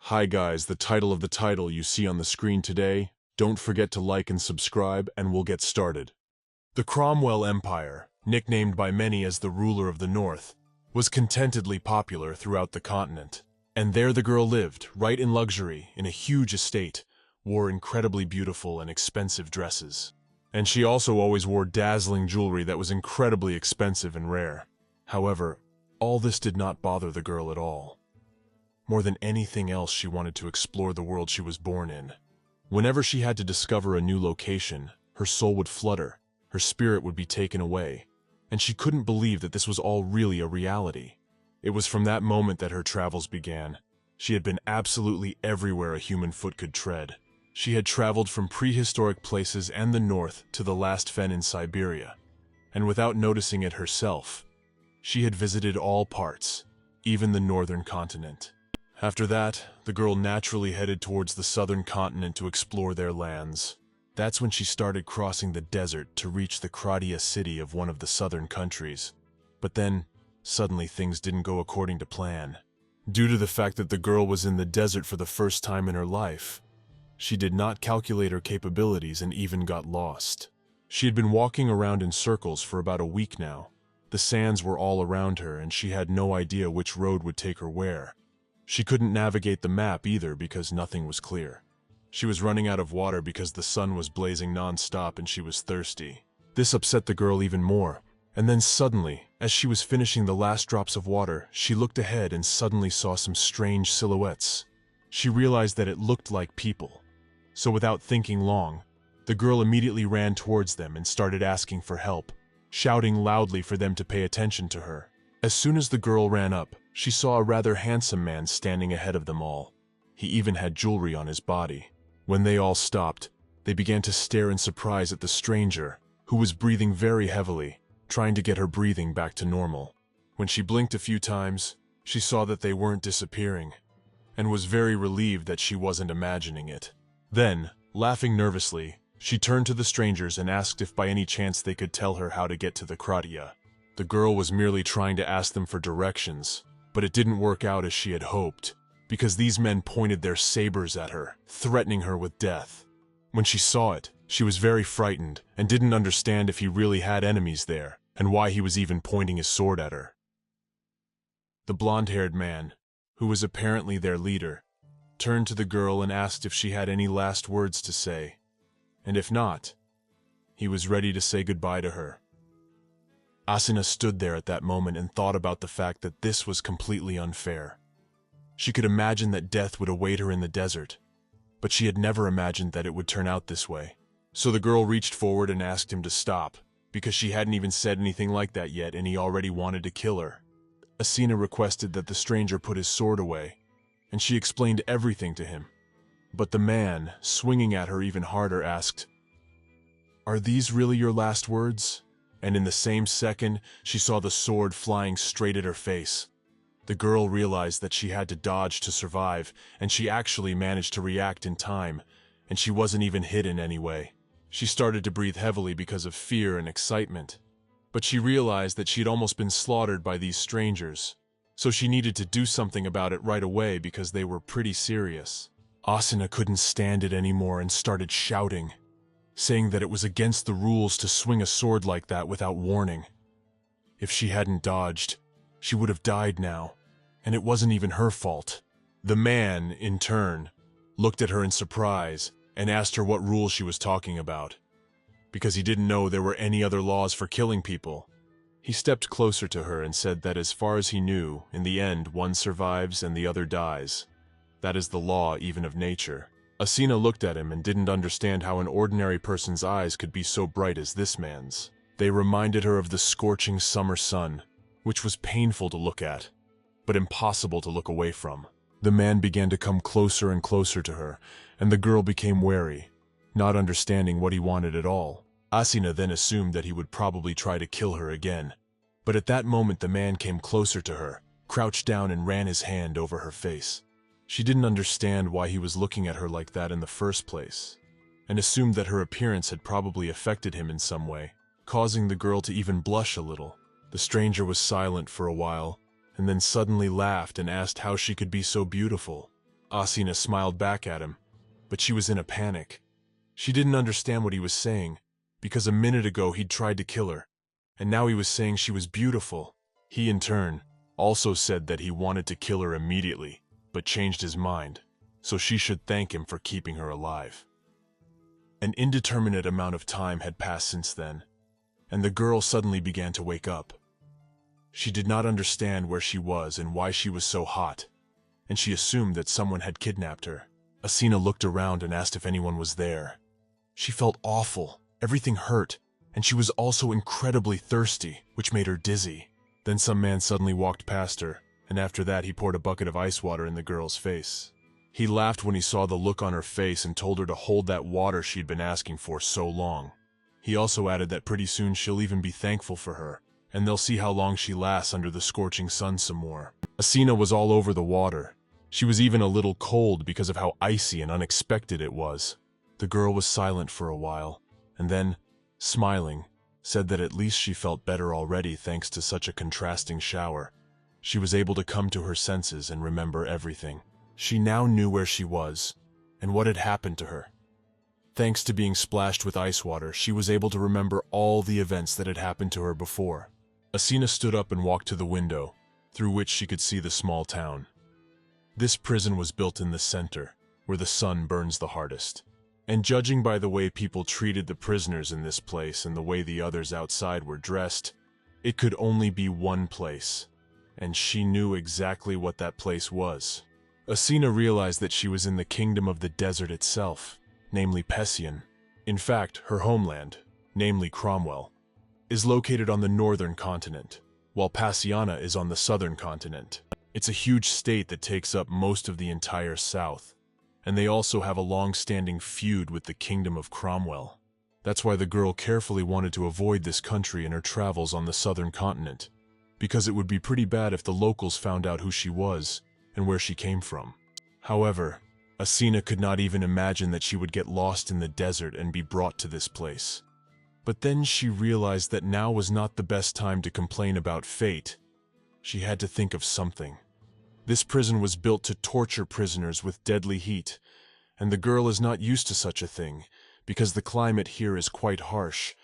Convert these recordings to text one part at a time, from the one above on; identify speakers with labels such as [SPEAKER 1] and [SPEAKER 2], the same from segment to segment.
[SPEAKER 1] Hi guys, the title of the title you see on the screen today. Don't forget to like and subscribe and we'll get started. The Cromwell Empire, nicknamed by many as the ruler of the North, was contentedly popular throughout the continent. And there the girl lived, right in luxury, in a huge estate, wore incredibly beautiful and expensive dresses. And she also always wore dazzling jewelry that was incredibly expensive and rare. However, all this did not bother the girl at all. More than anything else, she wanted to explore the world she was born in. Whenever she had to discover a new location, her soul would flutter, her spirit would be taken away, and she couldn't believe that this was all really a reality. It was from that moment that her travels began. She had been absolutely everywhere a human foot could tread. She had traveled from prehistoric places and the north to the last fen in Siberia, and without noticing it herself, she had visited all parts, even the northern continent. After that, the girl naturally headed towards the southern continent to explore their lands. That's when she started crossing the desert to reach the Kratia city of one of the southern countries. But then, suddenly things didn't go according to plan. Due to the fact that the girl was in the desert for the first time in her life, she did not calculate her capabilities and even got lost. She had been walking around in circles for about a week now. The sands were all around her and she had no idea which road would take her where. She couldn't navigate the map either because nothing was clear. She was running out of water because the sun was blazing non-stop and she was thirsty. This upset the girl even more. And then suddenly, as she was finishing the last drops of water, she looked ahead and suddenly saw some strange silhouettes. She realized that it looked like people. So without thinking long, the girl immediately ran towards them and started asking for help, shouting loudly for them to pay attention to her. As soon as the girl ran up, she saw a rather handsome man standing ahead of them all. He even had jewelry on his body. When they all stopped, they began to stare in surprise at the stranger, who was breathing very heavily, trying to get her breathing back to normal. When she blinked a few times, she saw that they weren't disappearing, and was very relieved that she wasn't imagining it. Then, laughing nervously, she turned to the strangers and asked if by any chance they could tell her how to get to the Kratia. The girl was merely trying to ask them for directions, but it didn't work out as she had hoped, because these men pointed their sabers at her, threatening her with death. When she saw it, she was very frightened and didn't understand if he really had enemies there, and why he was even pointing his sword at her. The blonde-haired man, who was apparently their leader, turned to the girl and asked if she had any last words to say, and if not, he was ready to say goodbye to her. Asina stood there at that moment and thought about the fact that this was completely unfair. She could imagine that death would await her in the desert, but she had never imagined that it would turn out this way. So the girl reached forward and asked him to stop, because she hadn't even said anything like that yet and he already wanted to kill her. Asina requested that the stranger put his sword away, and she explained everything to him. But the man, swinging at her even harder, asked, "Are these really your last words?" And in the same second, she saw the sword flying straight at her face. The girl realized that she had to dodge to survive, and she actually managed to react in time, and she wasn't even hit in any way. She started to breathe heavily because of fear and excitement. But she realized that she had almost been slaughtered by these strangers, so she needed to do something about it right away because they were pretty serious. Asina couldn't stand it anymore and started shouting, saying that it was against the rules to swing a sword like that without warning. If she hadn't dodged, she would have died now, and it wasn't even her fault. The man, in turn, looked at her in surprise and asked her what rules she was talking about, because he didn't know there were any other laws for killing people. He stepped closer to her and said that as far as he knew, in the end one survives and the other dies. That is the law even of nature. Asina looked at him and didn't understand how an ordinary person's eyes could be so bright as this man's. They reminded her of the scorching summer sun, which was painful to look at, but impossible to look away from. The man began to come closer and closer to her, and the girl became wary, not understanding what he wanted at all. Asina then assumed that he would probably try to kill her again. But at that moment the man came closer to her, crouched down and ran his hand over her face. She didn't understand why he was looking at her like that in the first place, and assumed that her appearance had probably affected him in some way, causing the girl to even blush a little. The stranger was silent for a while, and then suddenly laughed and asked how she could be so beautiful. Asina smiled back at him, but she was in a panic. She didn't understand what he was saying, because a minute ago he'd tried to kill her, and now he was saying she was beautiful. He, in turn, also said that he wanted to kill her immediately, but changed his mind, so she should thank him for keeping her alive. An indeterminate amount of time had passed since then, and the girl suddenly began to wake up. She did not understand where she was and why she was so hot, and she assumed that someone had kidnapped her. Asina looked around and asked if anyone was there. She felt awful, everything hurt, and she was also incredibly thirsty, which made her dizzy. Then some man suddenly walked past her, and after that he poured a bucket of ice water in the girl's face. He laughed when he saw the look on her face and told her to hold that water she'd been asking for so long. He also added that pretty soon she'll even be thankful for her, and they'll see how long she lasts under the scorching sun some more. Asina was all over the water. She was even a little cold because of how icy and unexpected it was. The girl was silent for a while, and then, smiling, said that at least she felt better already thanks to such a contrasting shower. She was able to come to her senses and remember everything. She now knew where she was, and what had happened to her. Thanks to being splashed with ice water, she was able to remember all the events that had happened to her before. Asina stood up and walked to the window, through which she could see the small town. This prison was built in the center, where the sun burns the hardest. And judging by the way people treated the prisoners in this place and the way the others outside were dressed, it could only be one place, and she knew exactly what that place was. Asina realized that she was in the kingdom of the desert itself, namely Pessian. In fact, her homeland, namely Cromwell, is located on the northern continent, while Passiana is on the southern continent. It's a huge state that takes up most of the entire south, and they also have a long-standing feud with the kingdom of Cromwell. That's why the girl carefully wanted to avoid this country in her travels on the southern continent, because it would be pretty bad if the locals found out who she was and where she came from. However, Asina could not even imagine that she would get lost in the desert and be brought to this place. But then she realized that now was not the best time to complain about fate. She had to think of something. This prison was built to torture prisoners with deadly heat, and the girl is not used to such a thing, because the climate here is quite harsh,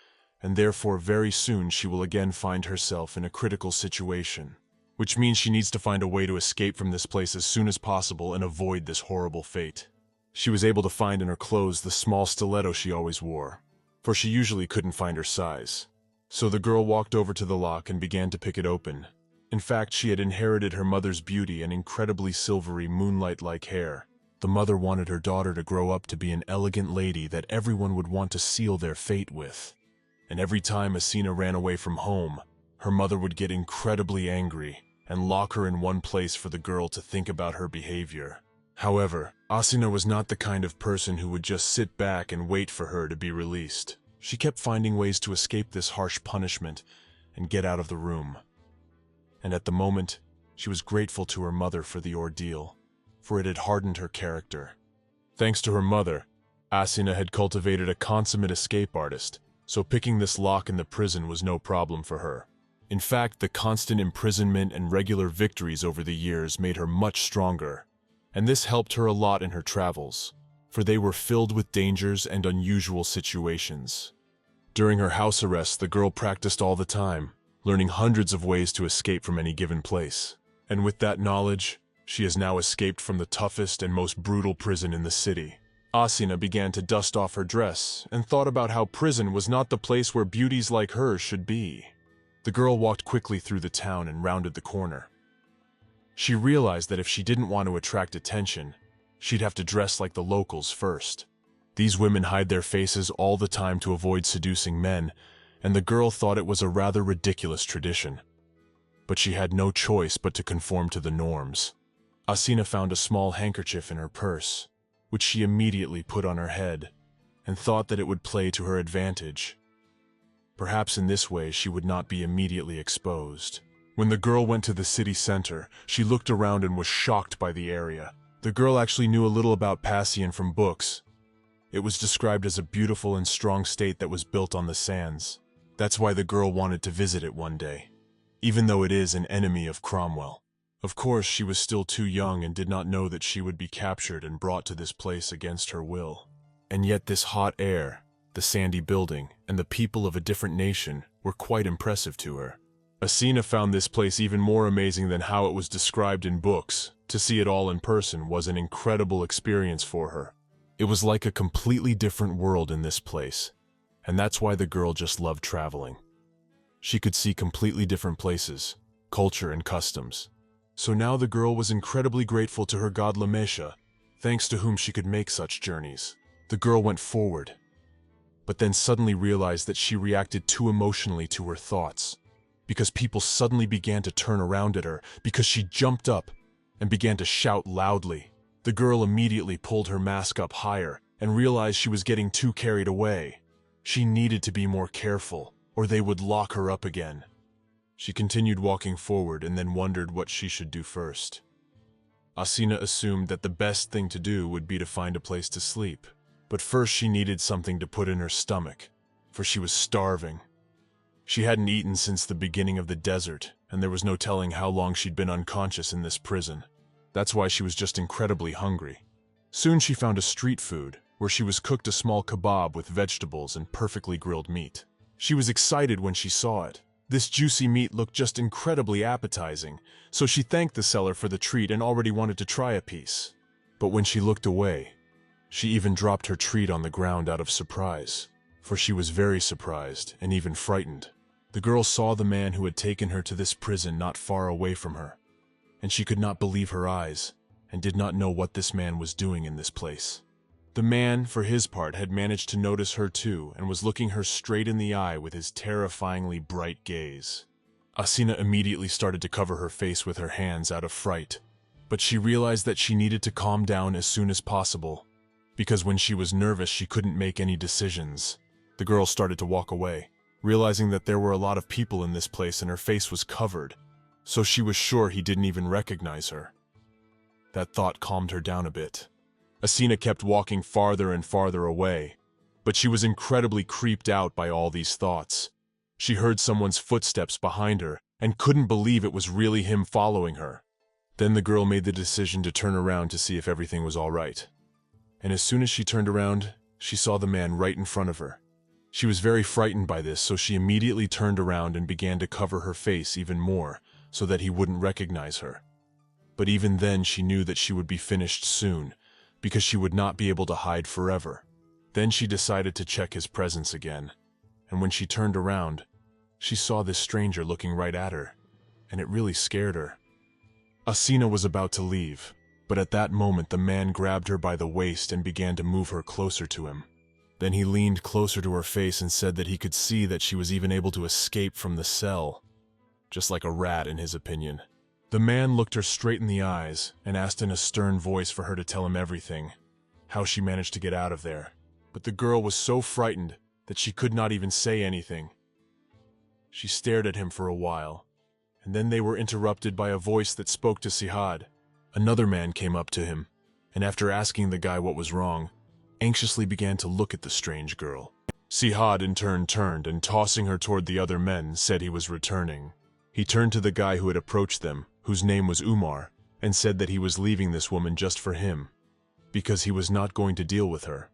[SPEAKER 1] and therefore very soon she will again find herself in a critical situation, which means she needs to find a way to escape from this place as soon as possible and avoid this horrible fate. She was able to find in her clothes the small stiletto she always wore, for she usually couldn't find her size. So the girl walked over to the lock and began to pick it open. In fact, she had inherited her mother's beauty and incredibly silvery moonlight-like hair. The mother wanted her daughter to grow up to be an elegant lady that everyone would want to seal their fate with. And every time Asina ran away from home, her mother would get incredibly angry and lock her in one place for the girl to think about her behavior. However, Asina was not the kind of person who would just sit back and wait for her to be released. She kept finding ways to escape this harsh punishment and get out of the room. And at the moment, she was grateful to her mother for the ordeal, for it had hardened her character. Thanks to her mother, Asina had cultivated a consummate escape artist, so picking this lock in the prison was no problem for her. In fact, the constant imprisonment and regular victories over the years made her much stronger, and this helped her a lot in her travels, for they were filled with dangers and unusual situations. During her house arrest, the girl practiced all the time, learning hundreds of ways to escape from any given place. And with that knowledge, she has now escaped from the toughest and most brutal prison in the city. Asina began to dust off her dress and thought about how prison was not the place where beauties like hers should be. The girl walked quickly through the town and rounded the corner. She realized that if she didn't want to attract attention, she'd have to dress like the locals first. These women hide their faces all the time to avoid seducing men, and the girl thought it was a rather ridiculous tradition. But she had no choice but to conform to the norms. Asina found a small handkerchief in her purse, which she immediately put on her head, and thought that it would play to her advantage. Perhaps in this way she would not be immediately exposed. When the girl went to the city center, she looked around and was shocked by the area. The girl actually knew a little about Passian from books. It was described as a beautiful and strong state that was built on the sands. That's why the girl wanted to visit it one day, even though it is an enemy of Cromwell. Of course, she was still too young and did not know that she would be captured and brought to this place against her will. And yet this hot air, the sandy building, and the people of a different nation were quite impressive to her. Asina found this place even more amazing than how it was described in books. To see it all in person was an incredible experience for her. It was like a completely different world in this place, and that's why the girl just loved traveling. She could see completely different places, culture and customs. So now the girl was incredibly grateful to her god Lamesha, thanks to whom she could make such journeys. The girl went forward, but then suddenly realized that she reacted too emotionally to her thoughts, because people suddenly began to turn around at her, because she jumped up and began to shout loudly. The girl immediately pulled her mask up higher and realized she was getting too carried away. She needed to be more careful, or they would lock her up again. She continued walking forward and then wondered what she should do first. Asina assumed that the best thing to do would be to find a place to sleep. But first she needed something to put in her stomach, for she was starving. She hadn't eaten since the beginning of the desert, and there was no telling how long she'd been unconscious in this prison. That's why she was just incredibly hungry. Soon she found a street food, where she was cooked a small kebab with vegetables and perfectly grilled meat. She was excited when she saw it. This juicy meat looked just incredibly appetizing, so she thanked the seller for the treat and already wanted to try a piece. But when she looked away, she even dropped her treat on the ground out of surprise, for she was very surprised and even frightened. The girl saw the man who had taken her to this prison not far away from her, and she could not believe her eyes and did not know what this man was doing in this place. The man, for his part, had managed to notice her too and was looking her straight in the eye with his terrifyingly bright gaze. Asina immediately started to cover her face with her hands out of fright, but she realized that she needed to calm down as soon as possible, because when she was nervous she couldn't make any decisions. The girl started to walk away, realizing that there were a lot of people in this place and her face was covered, so she was sure he didn't even recognize her. That thought calmed her down a bit. Asina kept walking farther and farther away, but she was incredibly creeped out by all these thoughts. She heard someone's footsteps behind her and couldn't believe it was really him following her. Then the girl made the decision to turn around to see if everything was all right. And as soon as she turned around, she saw the man right in front of her. She was very frightened by this, so she immediately turned around and began to cover her face even more so that he wouldn't recognize her. But even then she knew that she would be finished soon, because she would not be able to hide forever. Then she decided to check his presence again, and when she turned around, she saw this stranger looking right at her, and it really scared her. Asina was about to leave, but at that moment the man grabbed her by the waist and began to move her closer to him. Then he leaned closer to her face and said that he could see that she was even able to escape from the cell, just like a rat in his opinion. The man looked her straight in the eyes and asked in a stern voice for her to tell him everything, how she managed to get out of there. But the girl was so frightened that she could not even say anything. She stared at him for a while, and then they were interrupted by a voice that spoke to Sihad. Another man came up to him, and after asking the guy what was wrong, anxiously began to look at the strange girl. Sihad in turn turned and, tossing her toward the other men, said he was returning. He turned to the guy who had approached them, whose name was Umar, and said that he was leaving this woman just for him, because he was not going to deal with her.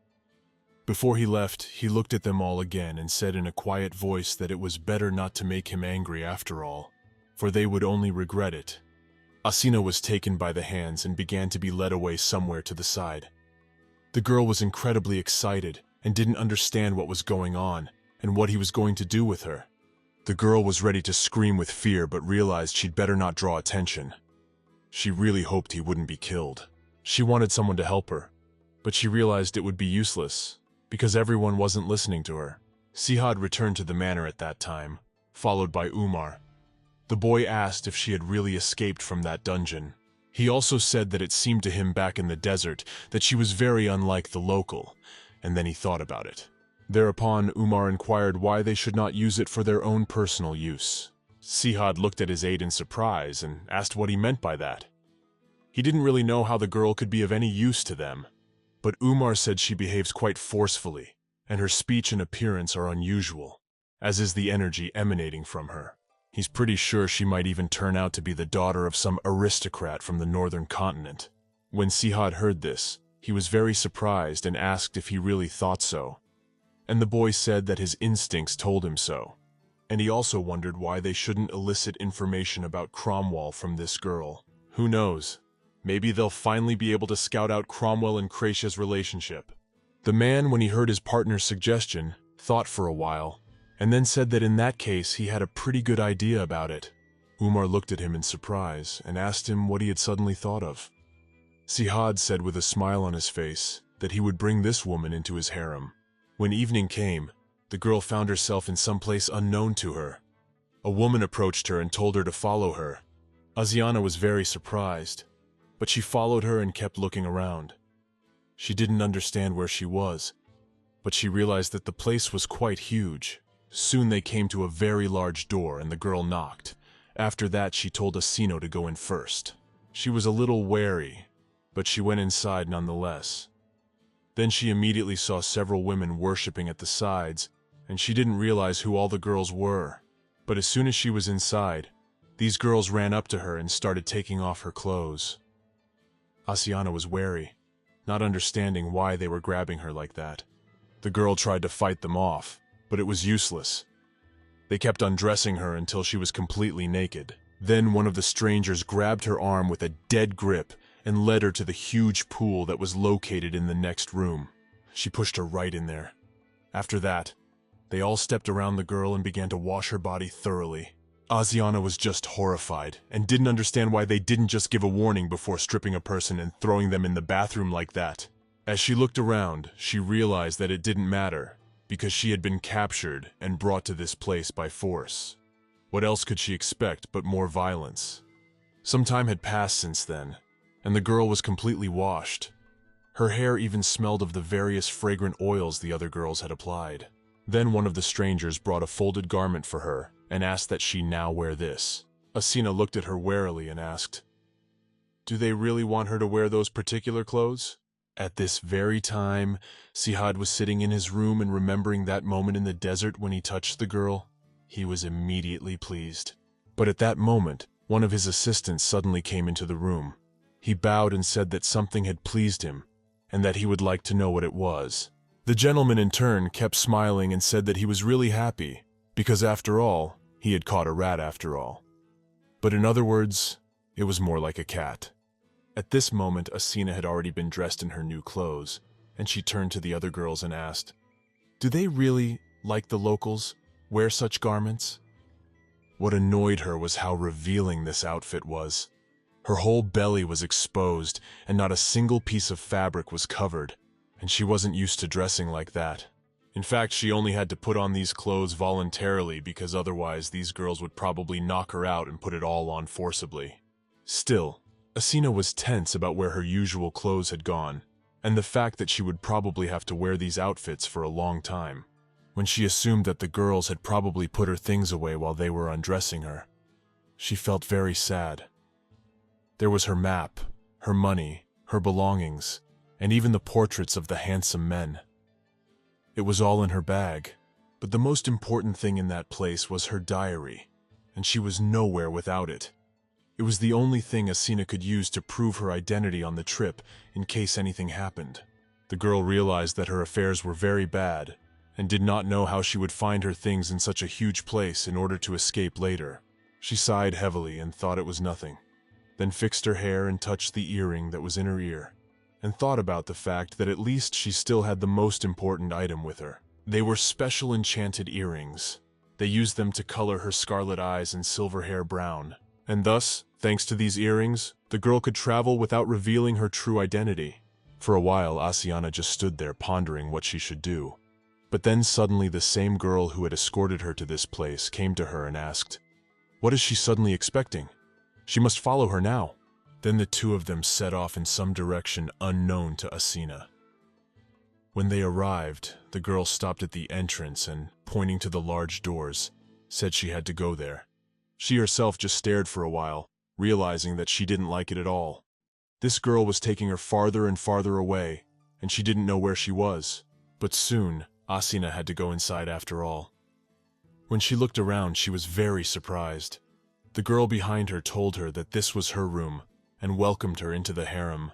[SPEAKER 1] Before he left, he looked at them all again and said in a quiet voice that it was better not to make him angry after all, for they would only regret it. Asina was taken by the hands and began to be led away somewhere to the side. The girl was incredibly excited and didn't understand what was going on and what he was going to do with her. The girl was ready to scream with fear but realized she'd better not draw attention. She really hoped he wouldn't be killed. She wanted someone to help her, but she realized it would be useless because everyone wasn't listening to her. Sihad returned to the manor at that time, followed by Umar. The boy asked if she had really escaped from that dungeon. He also said that it seemed to him back in the desert that she was very unlike the local, and then he thought about it. Thereupon, Umar inquired why they should not use it for their own personal use. Sihad looked at his aide in surprise and asked what he meant by that. He didn't really know how the girl could be of any use to them, but Umar said she behaves quite forcefully, and her speech and appearance are unusual, as is the energy emanating from her. He's pretty sure she might even turn out to be the daughter of some aristocrat from the northern continent. When Sihad heard this, he was very surprised and asked if he really thought so. And the boy said that his instincts told him so. And he also wondered why they shouldn't elicit information about Cromwell from this girl. Who knows? Maybe they'll finally be able to scout out Cromwell and Cratia's relationship. The man, when he heard his partner's suggestion, thought for a while, and then said that in that case he had a pretty good idea about it. Umar looked at him in surprise and asked him what he had suddenly thought of. Sihad said with a smile on his face that he would bring this woman into his harem. When evening came, the girl found herself in some place unknown to her. A woman approached her and told her to follow her. Asiana was very surprised, but she followed her and kept looking around. She didn't understand where she was, but she realized that the place was quite huge. Soon they came to a very large door and the girl knocked. After that, she told Asino to go in first. She was a little wary, but she went inside nonetheless. Then she immediately saw several women worshipping at the sides, and she didn't realize who all the girls were. But as soon as she was inside, these girls ran up to her and started taking off her clothes. Asiana was wary, not understanding why they were grabbing her like that. The girl tried to fight them off, but it was useless. They kept undressing her until she was completely naked. Then one of the strangers grabbed her arm with a dead grip and led her to the huge pool that was located in the next room. She pushed her right in there. After that, they all stepped around the girl and began to wash her body thoroughly. Asiana was just horrified and didn't understand why they didn't just give a warning before stripping a person and throwing them in the bathroom like that. As she looked around, she realized that it didn't matter, because she had been captured and brought to this place by force. What else could she expect but more violence? Some time had passed since then, and the girl was completely washed. Her hair even smelled of the various fragrant oils the other girls had applied. Then one of the strangers brought a folded garment for her and asked that she now wear this. Asina looked at her warily and asked, "Do they really want her to wear those particular clothes?" At this very time, Sihad was sitting in his room and remembering that moment in the desert when he touched the girl. He was immediately pleased. But at that moment, one of his assistants suddenly came into the room. He bowed and said that something had pleased him, and that he would like to know what it was. The gentleman in turn kept smiling and said that he was really happy, because after all, he had caught a rat after all. But in other words, it was more like a cat. At this moment, Asina had already been dressed in her new clothes, and she turned to the other girls and asked, "Do they really, like the locals, wear such garments?" What annoyed her was how revealing this outfit was. Her whole belly was exposed, and not a single piece of fabric was covered, and she wasn't used to dressing like that. In fact, she only had to put on these clothes voluntarily because otherwise these girls would probably knock her out and put it all on forcibly. Still, Asina was tense about where her usual clothes had gone, and the fact that she would probably have to wear these outfits for a long time. When she assumed that the girls had probably put her things away while they were undressing her, she felt very sad. There was her map, her money, her belongings, and even the portraits of the handsome men. It was all in her bag, but the most important thing in that place was her diary, and she was nowhere without it. It was the only thing Asina could use to prove her identity on the trip in case anything happened. The girl realized that her affairs were very bad, and did not know how she would find her things in such a huge place in order to escape later. She sighed heavily and thought it was nothing, then fixed her hair and touched the earring that was in her ear, and thought about the fact that at least she still had the most important item with her. They were special enchanted earrings. They used them to color her scarlet eyes and silver hair brown, and thus, thanks to these earrings, the girl could travel without revealing her true identity. For a while, Asiana just stood there pondering what she should do. But then suddenly the same girl who had escorted her to this place came to her and asked, "What is she suddenly expecting? She must follow her now." Then the two of them set off in some direction unknown to Asina. When they arrived, the girl stopped at the entrance and, pointing to the large doors, said she had to go there. She herself just stared for a while, realizing that she didn't like it at all. This girl was taking her farther and farther away, and she didn't know where she was. But soon, Asina had to go inside after all. When she looked around, she was very surprised. The girl behind her told her that this was her room and welcomed her into the harem.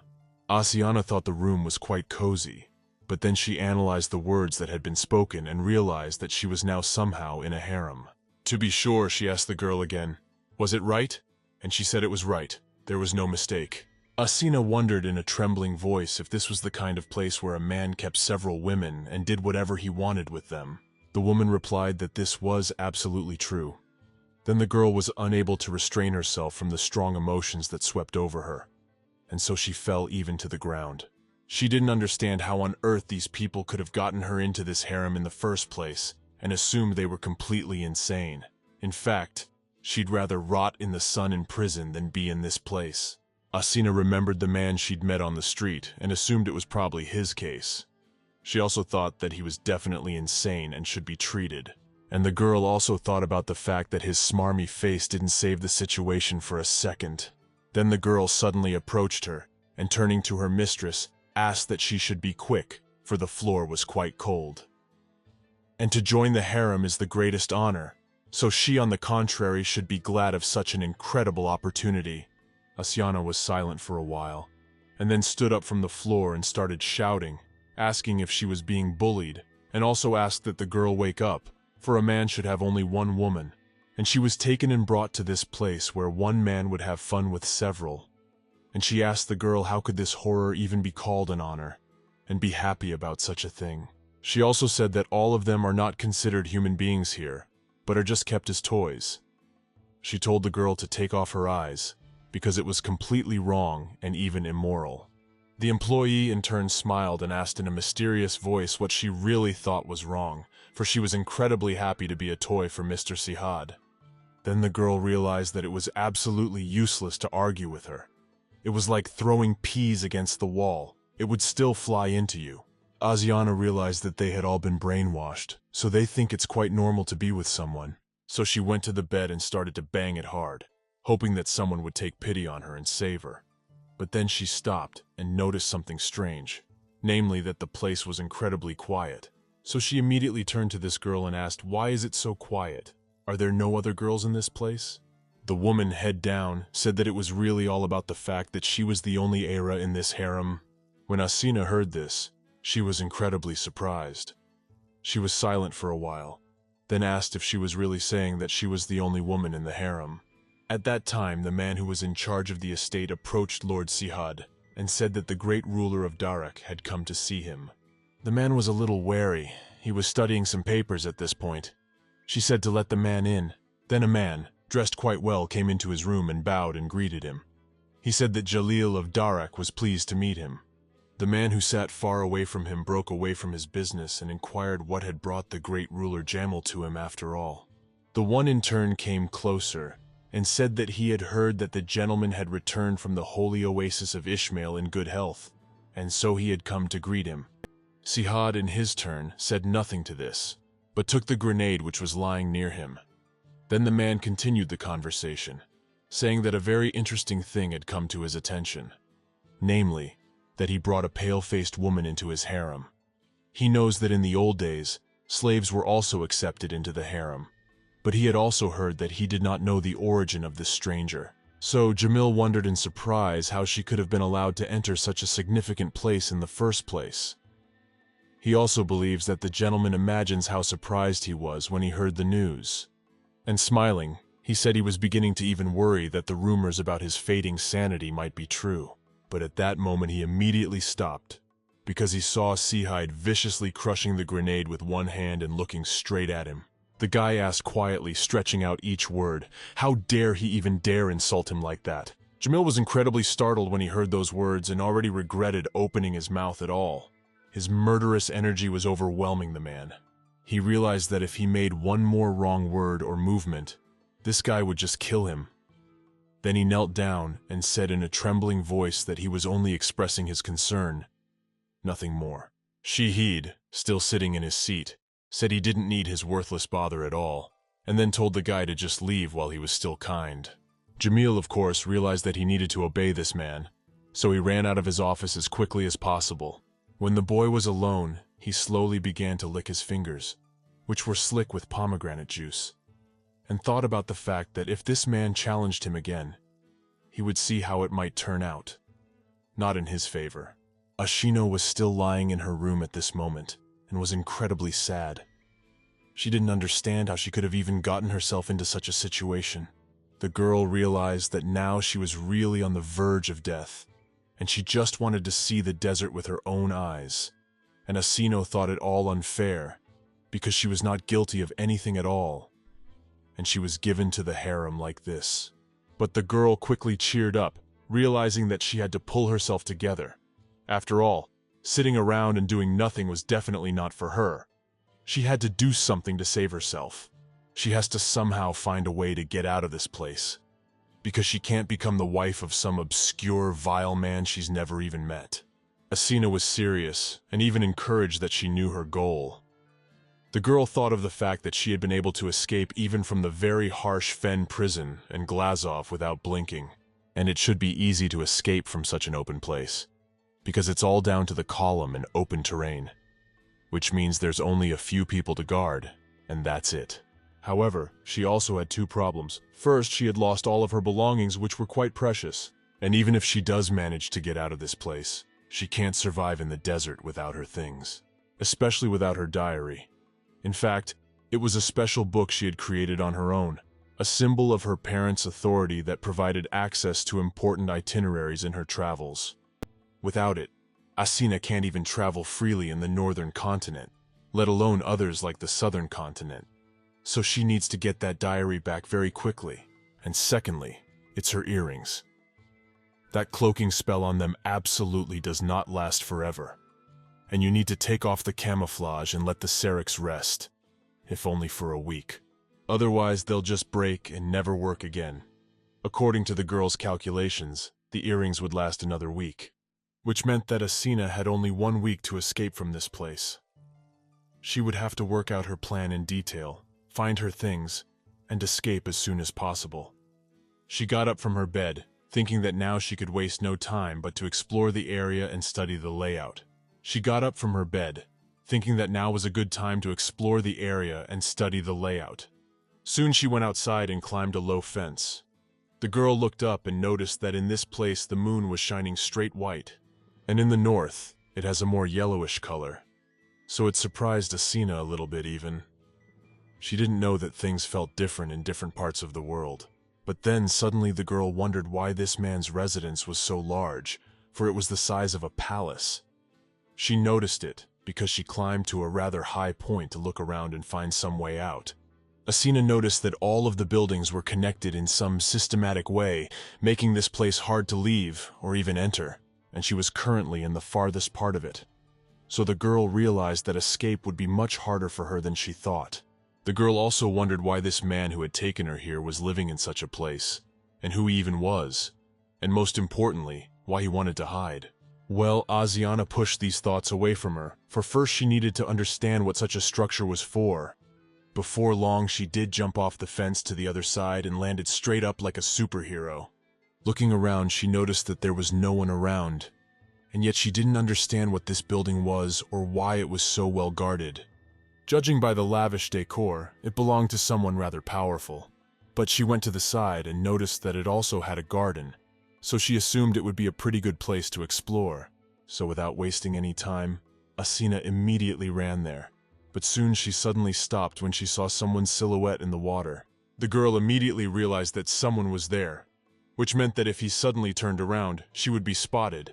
[SPEAKER 1] Asiana thought the room was quite cozy, but then she analyzed the words that had been spoken and realized that she was now somehow in a harem. To be sure, she asked the girl again, "Was it right?" And she said it was right. There was no mistake. Asina wondered in a trembling voice if this was the kind of place where a man kept several women and did whatever he wanted with them. The woman replied that this was absolutely true. Then the girl was unable to restrain herself from the strong emotions that swept over her, and so she fell even to the ground. She didn't understand how on earth these people could have gotten her into this harem in the first place, and assumed they were completely insane. In fact, she'd rather rot in the sun in prison than be in this place. Asina remembered the man she'd met on the street and assumed it was probably his case. She also thought that he was definitely insane and should be treated. And the girl also thought about the fact that his smarmy face didn't save the situation for a second. Then the girl suddenly approached her, and turning to her mistress, asked that she should be quick, for the floor was quite cold. And to join the harem is the greatest honor, so she on the contrary should be glad of such an incredible opportunity. Asiana was silent for a while, and then stood up from the floor and started shouting, asking if she was being bullied, and also asked that the girl wake up, for a man should have only one woman, and she was taken and brought to this place where one man would have fun with several. And she asked the girl how could this horror even be called an honor, and be happy about such a thing. She also said that all of them are not considered human beings here, but are just kept as toys. She told the girl to take off her eyes, because it was completely wrong and even immoral. The employee in turn smiled and asked in a mysterious voice what she really thought was wrong, for she was incredibly happy to be a toy for Mr. Sihad. Then the girl realized that it was absolutely useless to argue with her. It was like throwing peas against the wall. It would still fly into you. Asiana realized that they had all been brainwashed, so they think it's quite normal to be with someone. So she went to the bed and started to bang it hard, hoping that someone would take pity on her and save her. But then she stopped and noticed something strange, namely that the place was incredibly quiet. So she immediately turned to this girl and asked, "Why is it so quiet? Are there no other girls in this place?" The woman, head down, said that it was really all about the fact that she was the only Era in this harem. When Asina heard this, she was incredibly surprised. She was silent for a while, then asked if she was really saying that she was the only woman in the harem. At that time, the man who was in charge of the estate approached Lord Sihad and said that the great ruler of Darak had come to see him. The man was a little wary. He was studying some papers at this point. She said to let the man in. Then a man, dressed quite well, came into his room and bowed and greeted him. He said that Jalil of Darak was pleased to meet him. The man who sat far away from him broke away from his business and inquired what had brought the great ruler Jamal to him after all. The one in turn came closer and said that he had heard that the gentleman had returned from the holy oasis of Ishmael in good health, and so he had come to greet him. Sihad, in his turn, said nothing to this, but took the grenade which was lying near him. Then the man continued the conversation, saying that a very interesting thing had come to his attention, namely, that he brought a pale-faced woman into his harem. He knows that in the old days, slaves were also accepted into the harem, but he had also heard that he did not know the origin of this stranger. So Jamil wondered in surprise how she could have been allowed to enter such a significant place in the first place. He also believes that the gentleman imagines how surprised he was when he heard the news. And smiling, he said he was beginning to even worry that the rumors about his fading sanity might be true. But at that moment he immediately stopped, because he saw Sihad viciously crushing the grenade with one hand and looking straight at him. The guy asked quietly, stretching out each word, how dare he even dare insult him like that? Jamil was incredibly startled when he heard those words and already regretted opening his mouth at all. His murderous energy was overwhelming the man. He realized that if he made one more wrong word or movement, this guy would just kill him. Then he knelt down and said in a trembling voice that he was only expressing his concern, nothing more. Shahid, still sitting in his seat, said he didn't need his worthless bother at all, and then told the guy to just leave while he was still kind. Jamil, of course, realized that he needed to obey this man, so he ran out of his office as quickly as possible. When the boy was alone, he slowly began to lick his fingers. which were slick with pomegranate juice, and thought about the fact that if this man challenged him again, he would see how it might turn out. Not in his favor. Ashino was still lying in her room at this moment, and was incredibly sad. She didn't understand how she could have even gotten herself into such a situation. The girl realized that now she was really on the verge of death, and she just wanted to see the desert with her own eyes. And Asino thought it all unfair, because she was not guilty of anything at all, and she was given to the harem like this. But the girl quickly cheered up, realizing that she had to pull herself together. After all, sitting around and doing nothing was definitely not for her. She had to do something to save herself. She has to somehow find a way to get out of this place, because she can't become the wife of some obscure, vile man she's never even met. Asina was serious, and even encouraged that she knew her goal. The girl thought of the fact that she had been able to escape even from the very harsh Fen prison and Glazov without blinking, and it should be easy to escape from such an open place, because it's all down to the column and open terrain, which means there's only a few people to guard, and that's it. However, she also had two problems. First, she had lost all of her belongings, which were quite precious, and even if she does manage to get out of this place, she can't survive in the desert without her things, especially without her diary. In fact, it was a special book she had created on her own, a symbol of her parents' authority that provided access to important itineraries in her travels. Without it, Asina can't even travel freely in the northern continent, let alone others like the southern continent. So she needs to get that diary back very quickly. And secondly, it's her earrings. That cloaking spell on them absolutely does not last forever, and you need to take off the camouflage and let the Serix rest, if only for a week. Otherwise, they'll just break and never work again. According to the girl's calculations, the earrings would last another week, which meant that Asina had only 1 week to escape from this place. She would have to work out her plan in detail, find her things, and escape as soon as possible. She got up from her bed, thinking that now she could waste no time but to explore the area and study the layout. She got up from her bed, thinking that now was a good time to explore the area and study the layout. Soon she went outside and climbed a low fence. The girl looked up and noticed that in this place the moon was shining straight white, and in the north it has a more yellowish color, so it surprised Asina a little bit even. She didn't know that things felt different in different parts of the world. But then suddenly the girl wondered why this man's residence was so large, for it was the size of a palace. She noticed it because she climbed to a rather high point to look around and find some way out. Asina noticed that all of the buildings were connected in some systematic way, making this place hard to leave or even enter, and she was currently in the farthest part of it. So the girl realized that escape would be much harder for her than she thought. The girl also wondered why this man who had taken her here was living in such a place, and who he even was, and most importantly, why he wanted to hide. Well, Asiana pushed these thoughts away from her, for first she needed to understand what such a structure was for. Before long, she did jump off the fence to the other side and landed straight up like a superhero. Looking around, she noticed that there was no one around, and yet she didn't understand what this building was or why it was so well guarded. Judging by the lavish decor, it belonged to someone rather powerful. But she went to the side and noticed that it also had a garden, so she assumed it would be a pretty good place to explore. So without wasting any time, Asina immediately ran there. But soon she suddenly stopped when she saw someone's silhouette in the water. The girl immediately realized that someone was there, which meant that if he suddenly turned around, she would be spotted.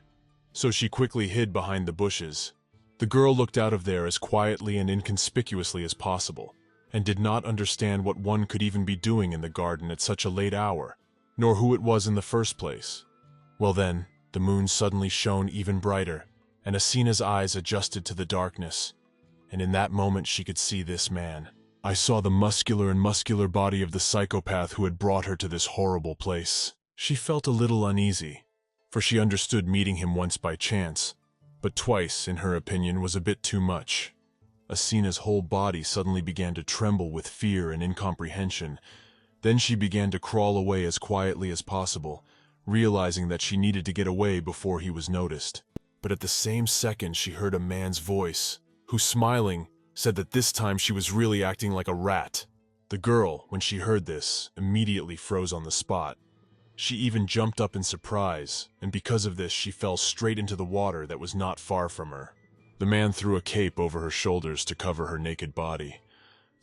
[SPEAKER 1] So she quickly hid behind the bushes. The girl looked out of there as quietly and inconspicuously as possible, and did not understand what one could even be doing in the garden at such a late hour, nor who it was in the first place. Well then, the moon suddenly shone even brighter, and Asina's eyes adjusted to the darkness, and in that moment she could see this man. I saw the muscular body of the psychopath who had brought her to this horrible place. She felt a little uneasy, for she understood meeting him once by chance, but twice, in her opinion, was a bit too much. Asina's whole body suddenly began to tremble with fear and incomprehension. Then she began to crawl away as quietly as possible, realizing that she needed to get away before he was noticed. But at the same second she heard a man's voice, who, smiling, said that this time she was really acting like a rat. The girl, when she heard this, immediately froze on the spot. She even jumped up in surprise, and because of this she fell straight into the water that was not far from her. The man threw a cape over her shoulders to cover her naked body,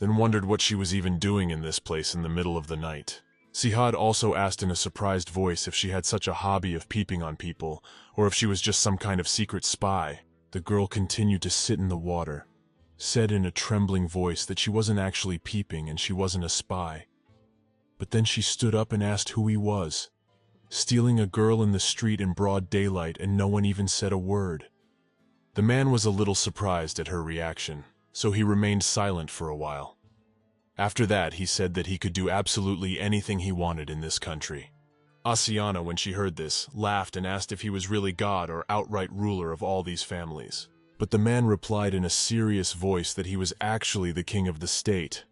[SPEAKER 1] then wondered what she was even doing in this place in the middle of the night. Sihad also asked in a surprised voice if she had such a hobby of peeping on people, or if she was just some kind of secret spy. The girl continued to sit in the water, said in a trembling voice that she wasn't actually peeping and she wasn't a spy. But then she stood up and asked who he was, stealing a girl in the street in broad daylight, and no one even said a word. The man was a little surprised at her reaction, so he remained silent for a while. After that, he said that he could do absolutely anything he wanted in this country. Asiana, when she heard this, laughed and asked if he was really God or outright ruler of all these families. But the man replied in a serious voice that he was actually the king of the state.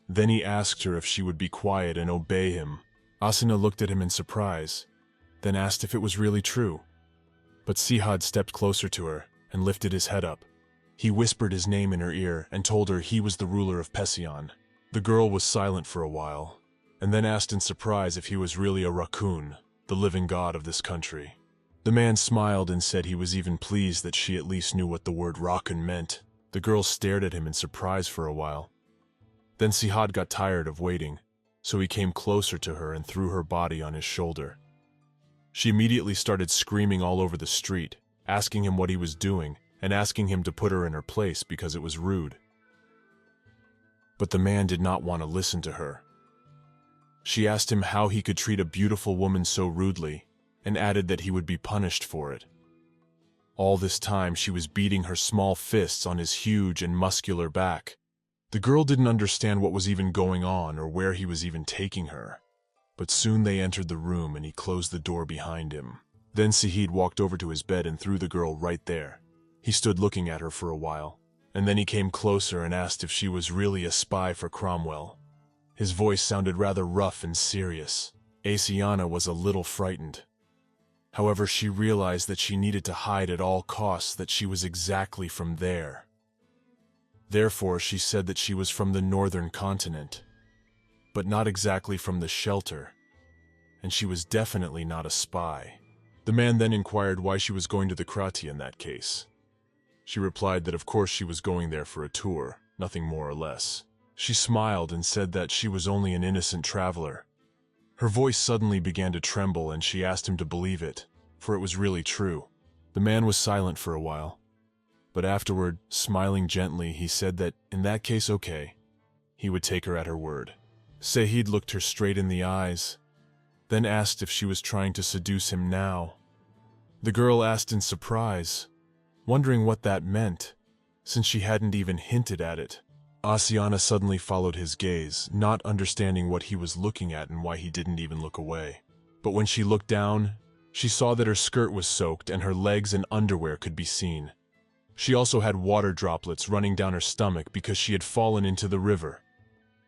[SPEAKER 1] Then he asked her if she would be quiet and obey him. Asina looked at him in surprise, then asked if it was really true. But Sihad stepped closer to her and lifted his head up. He whispered his name in her ear and told her he was the ruler of Pesion. The girl was silent for a while, and then asked in surprise if he was really a raccoon, the living god of this country. The man smiled and said he was even pleased that she at least knew what the word raccoon meant. The girl stared at him in surprise for a while. Then Sihad got tired of waiting, so he came closer to her and threw her body on his shoulder. She immediately started screaming all over the street, asking him what he was doing, and asking him to put her in her place because it was rude. But the man did not want to listen to her. She asked him how he could treat a beautiful woman so rudely, and added that he would be punished for it. All this time she was beating her small fists on his huge and muscular back. The girl didn't understand what was even going on or where he was even taking her. But soon they entered the room and he closed the door behind him. Then Sihid walked over to his bed and threw the girl right there. He stood looking at her for a while, and then he came closer and asked if she was really a spy for Cromwell. His voice sounded rather rough and serious. Asiana was a little frightened. However, she realized that she needed to hide at all costs that she was exactly from there. Therefore, she said that she was from the northern continent, but not exactly from the shelter, and she was definitely not a spy. The man then inquired why she was going to the Krati in that case. She replied that of course she was going there for a tour, nothing more or less. She smiled and said that she was only an innocent traveler. Her voice suddenly began to tremble and she asked him to believe it, for it was really true. The man was silent for a while, but afterward, smiling gently, he said that in that case okay, he would take her at her word. Sahid looked her straight in the eyes, then asked if she was trying to seduce him now. The girl asked in surprise, wondering what that meant, since she hadn't even hinted at it. Asiana suddenly followed his gaze, not understanding what he was looking at and why he didn't even look away. But when she looked down, she saw that her skirt was soaked and her legs and underwear could be seen. She also had water droplets running down her stomach because she had fallen into the river.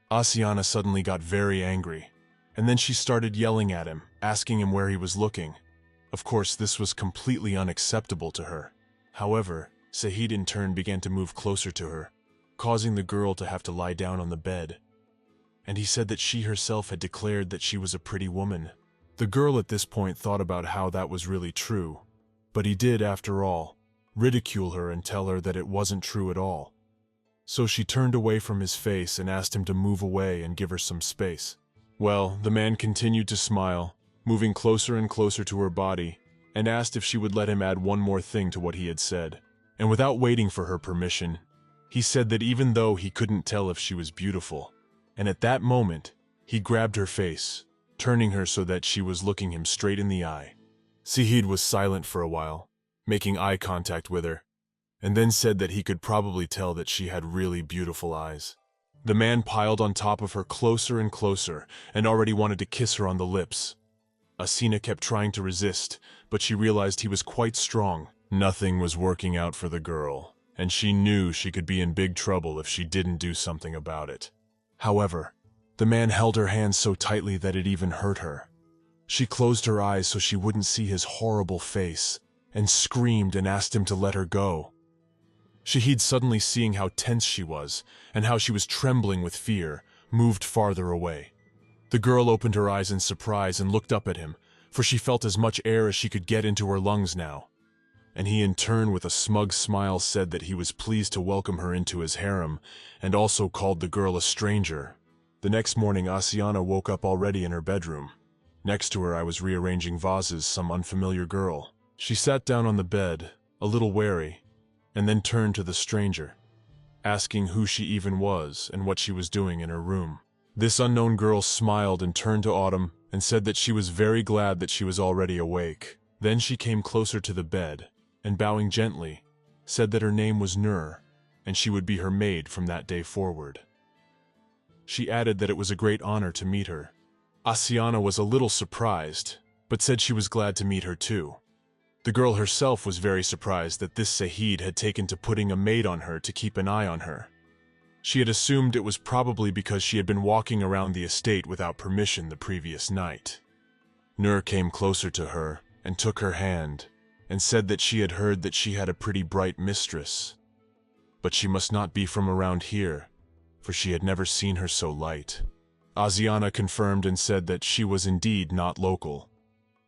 [SPEAKER 1] Asiana suddenly got very angry, and then she started yelling at him, asking him where he was looking. Of course, this was completely unacceptable to her. However, Sahid in turn began to move closer to her, causing the girl to have to lie down on the bed. And he said that she herself had declared that she was a pretty woman. The girl at this point thought about how that was really true, but he did, after all, ridicule her and tell her that it wasn't true at all. So she turned away from his face and asked him to move away and give her some space. Well, the man continued to smile, moving closer and closer to her body, and asked if she would let him add one more thing to what he had said. And without waiting for her permission, he said that even though he couldn't tell if she was beautiful, and at that moment, he grabbed her face, turning her so that she was looking him straight in the eye. Sihid was silent for a while, making eye contact with her, and then said that he could probably tell that she had really beautiful eyes. The man piled on top of her closer and closer, and already wanted to kiss her on the lips. Asina kept trying to resist, but she realized he was quite strong. Nothing was working out for the girl, and she knew she could be in big trouble if she didn't do something about it. However, the man held her hands so tightly that it even hurt her. She closed her eyes so she wouldn't see his horrible face, and screamed and asked him to let her go. Shahid, suddenly seeing how tense she was, and how she was trembling with fear, moved farther away. The girl opened her eyes in surprise and looked up at him, for she felt as much air as she could get into her lungs now. And he in turn, with a smug smile, said that he was pleased to welcome her into his harem, and also called the girl a stranger. The next morning, Asiana woke up already in her bedroom. Next to her, I was rearranging vases, some unfamiliar girl. She sat down on the bed, a little wary, and then turned to the stranger, asking who she even was and what she was doing in her room. This unknown girl smiled and turned to Autumn and said that she was very glad that she was already awake. Then she came closer to the bed, and bowing gently, said that her name was Nur, and she would be her maid from that day forward. She added that it was a great honor to meet her. Asiana was a little surprised, but said she was glad to meet her too. The girl herself was very surprised that this Shahid had taken to putting a maid on her to keep an eye on her. She had assumed it was probably because she had been walking around the estate without permission the previous night. Nur came closer to her and took her hand, and said that she had heard that she had a pretty bright mistress, but she must not be from around here, for she had never seen her so light. Asiana confirmed and said that she was indeed not local,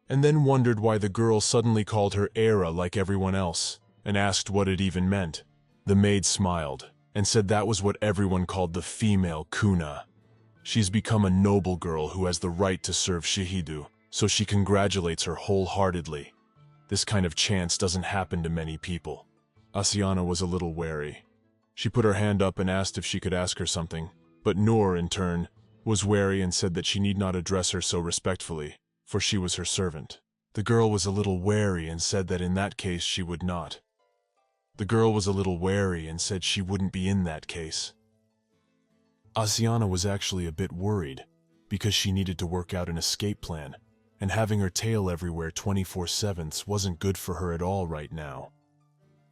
[SPEAKER 1] and then wondered why the girl suddenly called her Era like everyone else, and asked what it even meant. The maid smiled, and said that was what everyone called the female Kuna. She's become a noble girl who has the right to serve Shahidu, so she congratulates her wholeheartedly. This kind of chance doesn't happen to many people. Asiana was a little wary. She put her hand up and asked if she could ask her something, but Noor, in turn, was wary and said that she need not address her so respectfully, for she was her servant. The girl was a little wary and said that in that case she would not. The girl was a little wary and said she wouldn't be in that case. Asiana was actually a bit worried, because she needed to work out an escape plan, and having her tail everywhere 24/7 wasn't good for her at all right now.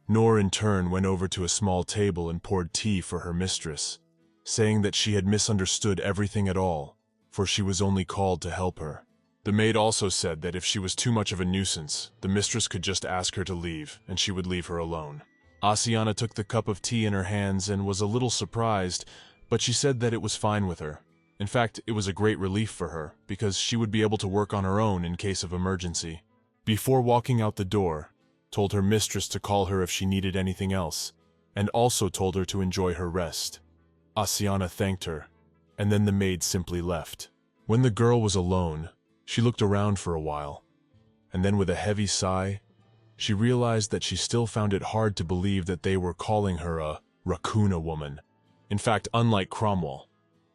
[SPEAKER 1] Noor in turn went over to a small table and poured tea for her mistress, saying that she had misunderstood everything at all, for she was only called to help her. The maid also said that if she was too much of a nuisance, the mistress could just ask her to leave, and she would leave her alone. Asiana took the cup of tea in her hands and was a little surprised, but she said that it was fine with her. In fact, it was a great relief for her, because she would be able to work on her own in case of emergency. Before walking out the door, told her mistress to call her if she needed anything else, and also told her to enjoy her rest. Asiana thanked her, and then the maid simply left. When the girl was alone, she looked around for a while, and then with a heavy sigh, she realized that she still found it hard to believe that they were calling her a Rakuna woman. In fact, unlike Cromwell,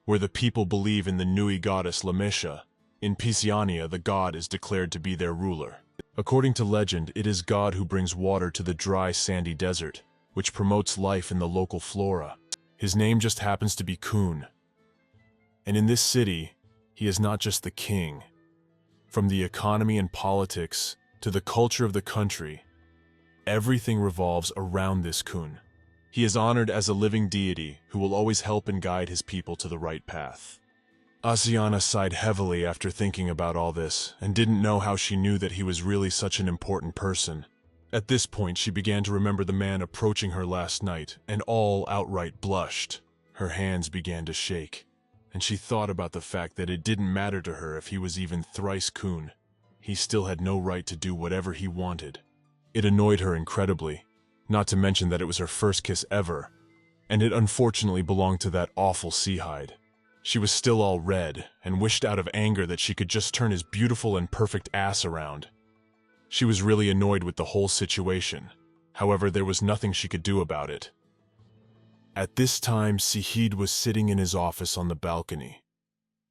[SPEAKER 1] where the people believe in the Nui goddess Lamesha, in Pisania the god is declared to be their ruler. According to legend, it is God who brings water to the dry, sandy desert, which promotes life in the local flora. His name just happens to be Kun. And in this city, he is not just the king. From the economy and politics to the culture of the country, everything revolves around this Kun. He is honored as a living deity who will always help and guide his people to the right path. Asiana sighed heavily after thinking about all this, and didn't know how she knew that he was really such an important person. At this point, she began to remember the man approaching her last night, and all outright blushed. Her hands began to shake, and she thought about the fact that it didn't matter to her if he was even thrice Kun. He still had no right to do whatever he wanted. It annoyed her incredibly, not to mention that it was her first kiss ever, and it unfortunately belonged to that awful Seahide. She was still all red, and wished out of anger that she could just turn his beautiful and perfect ass around. She was really annoyed with the whole situation. However, there was nothing she could do about it. At this time, Sihid was sitting in his office on the balcony.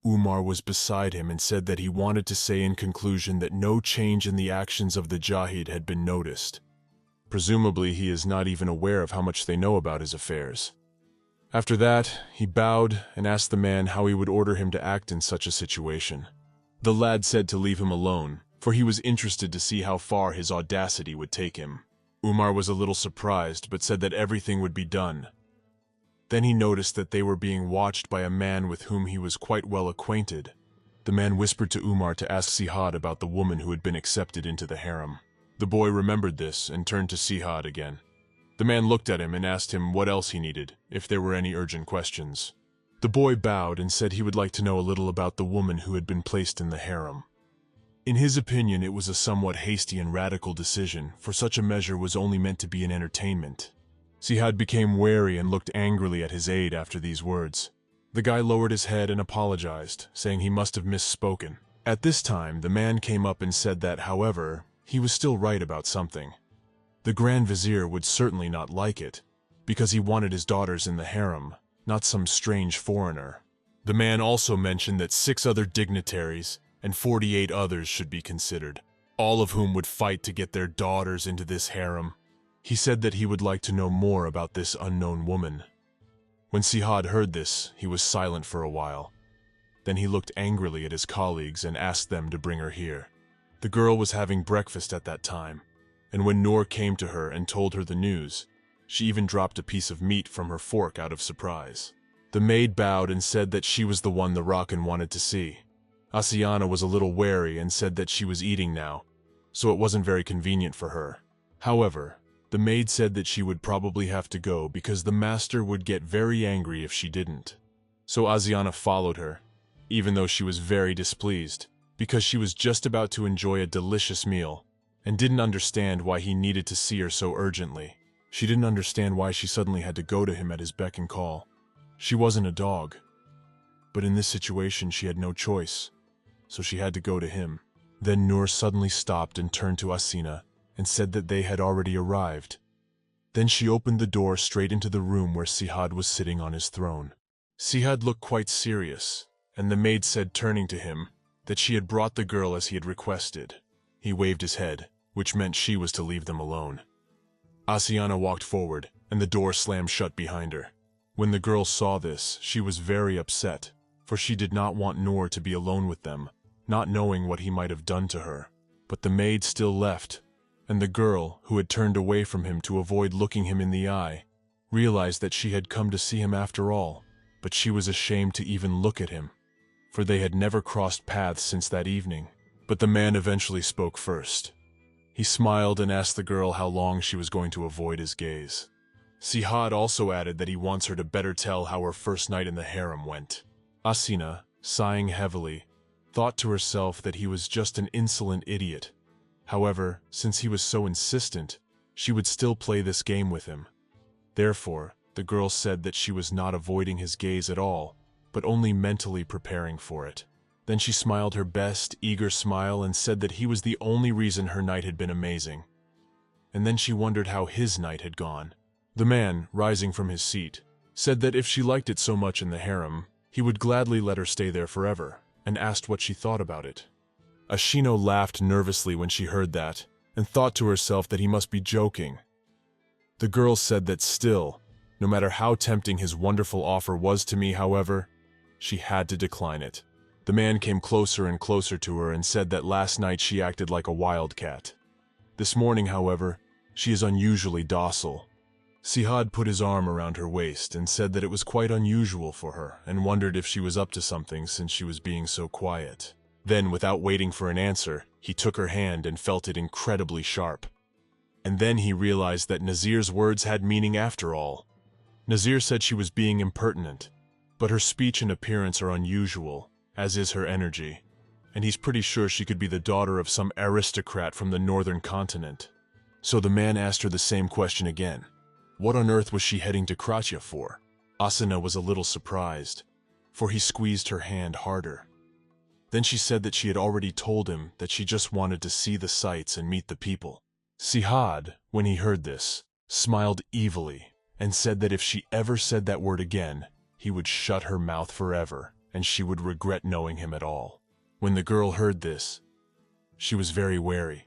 [SPEAKER 1] Umar was beside him and said that he wanted to say in conclusion that no change in the actions of the Jahid had been noticed. Presumably, he is not even aware of how much they know about his affairs. After that, he bowed and asked the man how he would order him to act in such a situation. The lad said to leave him alone, for he was interested to see how far his audacity would take him. Umar was a little surprised, but said that everything would be done. Then he noticed that they were being watched by a man with whom he was quite well acquainted. The man whispered to Umar to ask Sihad about the woman who had been accepted into the harem. The boy remembered this and turned to Sihad again. The man looked at him and asked him what else he needed, if there were any urgent questions. The boy bowed and said he would like to know a little about the woman who had been placed in the harem. In his opinion, it was a somewhat hasty and radical decision, for such a measure was only meant to be an entertainment. Sihad became wary and looked angrily at his aide after these words. The guy lowered his head and apologized, saying he must have misspoken. At this time, the man came up and said that, however, he was still right about something. The Grand Vizier would certainly not like it, because he wanted his daughters in the harem, not some strange foreigner. The man also mentioned that 6 other dignitaries and 48 others should be considered, all of whom would fight to get their daughters into this harem. He said that he would like to know more about this unknown woman. When Sihad heard this, he was silent for a while. Then he looked angrily at his colleagues and asked them to bring her here. The girl was having breakfast at that time, and when Noor came to her and told her the news, she even dropped a piece of meat from her fork out of surprise. The maid bowed and said that she was the one the Rakan wanted to see. Asiana was a little wary and said that she was eating now, so it wasn't very convenient for her. However, the maid said that she would probably have to go because the master would get very angry if she didn't. So Asiana followed her, even though she was very displeased, because she was just about to enjoy a delicious meal, and didn't understand why he needed to see her so urgently. She didn't understand why she suddenly had to go to him at his beck and call. She wasn't a dog. But in this situation she had no choice, so she had to go to him. Then Noor suddenly stopped and turned to Asina and said that they had already arrived. Then she opened the door straight into the room where Sihad was sitting on his throne. Sihad looked quite serious, and the maid said, turning to him, that she had brought the girl as he had requested. He waved his head, which meant she was to leave them alone. Asiana walked forward, and the door slammed shut behind her. When the girl saw this, she was very upset, for she did not want Noor to be alone with them, not knowing what he might have done to her. But the maid still left, and the girl, who had turned away from him to avoid looking him in the eye, realized that she had come to see him after all, but she was ashamed to even look at him, for they had never crossed paths since that evening. But the man eventually spoke first. He smiled and asked the girl how long she was going to avoid his gaze. Sihad also added that he wants her to better tell how her first night in the harem went. Asina, sighing heavily, thought to herself that he was just an insolent idiot. However, since he was so insistent, she would still play this game with him. Therefore, the girl said that she was not avoiding his gaze at all, but only mentally preparing for it. Then she smiled her best, eager smile and said that he was the only reason her night had been amazing. And then she wondered how his night had gone. The man, rising from his seat, said that if she liked it so much in the harem, he would gladly let her stay there forever, and asked what she thought about it. Ashino laughed nervously when she heard that, and thought to herself that he must be joking. The girl said that still, no matter how tempting his wonderful offer was to me, however, she had to decline it. The man came closer and closer to her and said that last night she acted like a wildcat. This morning, however, she is unusually docile. Sihad put his arm around her waist and said that it was quite unusual for her and wondered if she was up to something since she was being so quiet. Then, without waiting for an answer, he took her hand and felt it incredibly sharp. And then he realized that Nazir's words had meaning after all. Nazir said she was being impertinent, but her speech and appearance are unusual, as is her energy, and he's pretty sure she could be the daughter of some aristocrat from the northern continent. So the man asked her the same question again. What on earth was she heading to Kratya for? Asina was a little surprised, for he squeezed her hand harder. Then she said that she had already told him that she just wanted to see the sights and meet the people. Sihad, when he heard this, smiled evilly and said that if she ever said that word again, he would shut her mouth forever, and she would regret knowing him at all. When the girl heard this, she was very wary,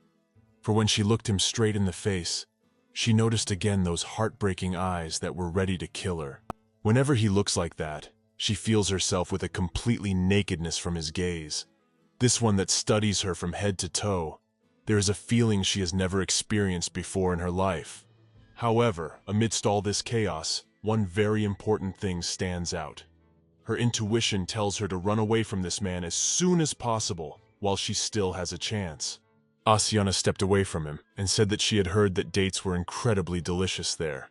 [SPEAKER 1] for when she looked him straight in the face, she noticed again those heartbreaking eyes that were ready to kill her. Whenever he looks like that, she feels herself with a completely nakedness from his gaze. This one that studies her from head to toe. There is a feeling she has never experienced before in her life. However, amidst all this chaos, one very important thing stands out. Her intuition tells her to run away from this man as soon as possible while she still has a chance. Asiana stepped away from him and said that she had heard that dates were incredibly delicious there.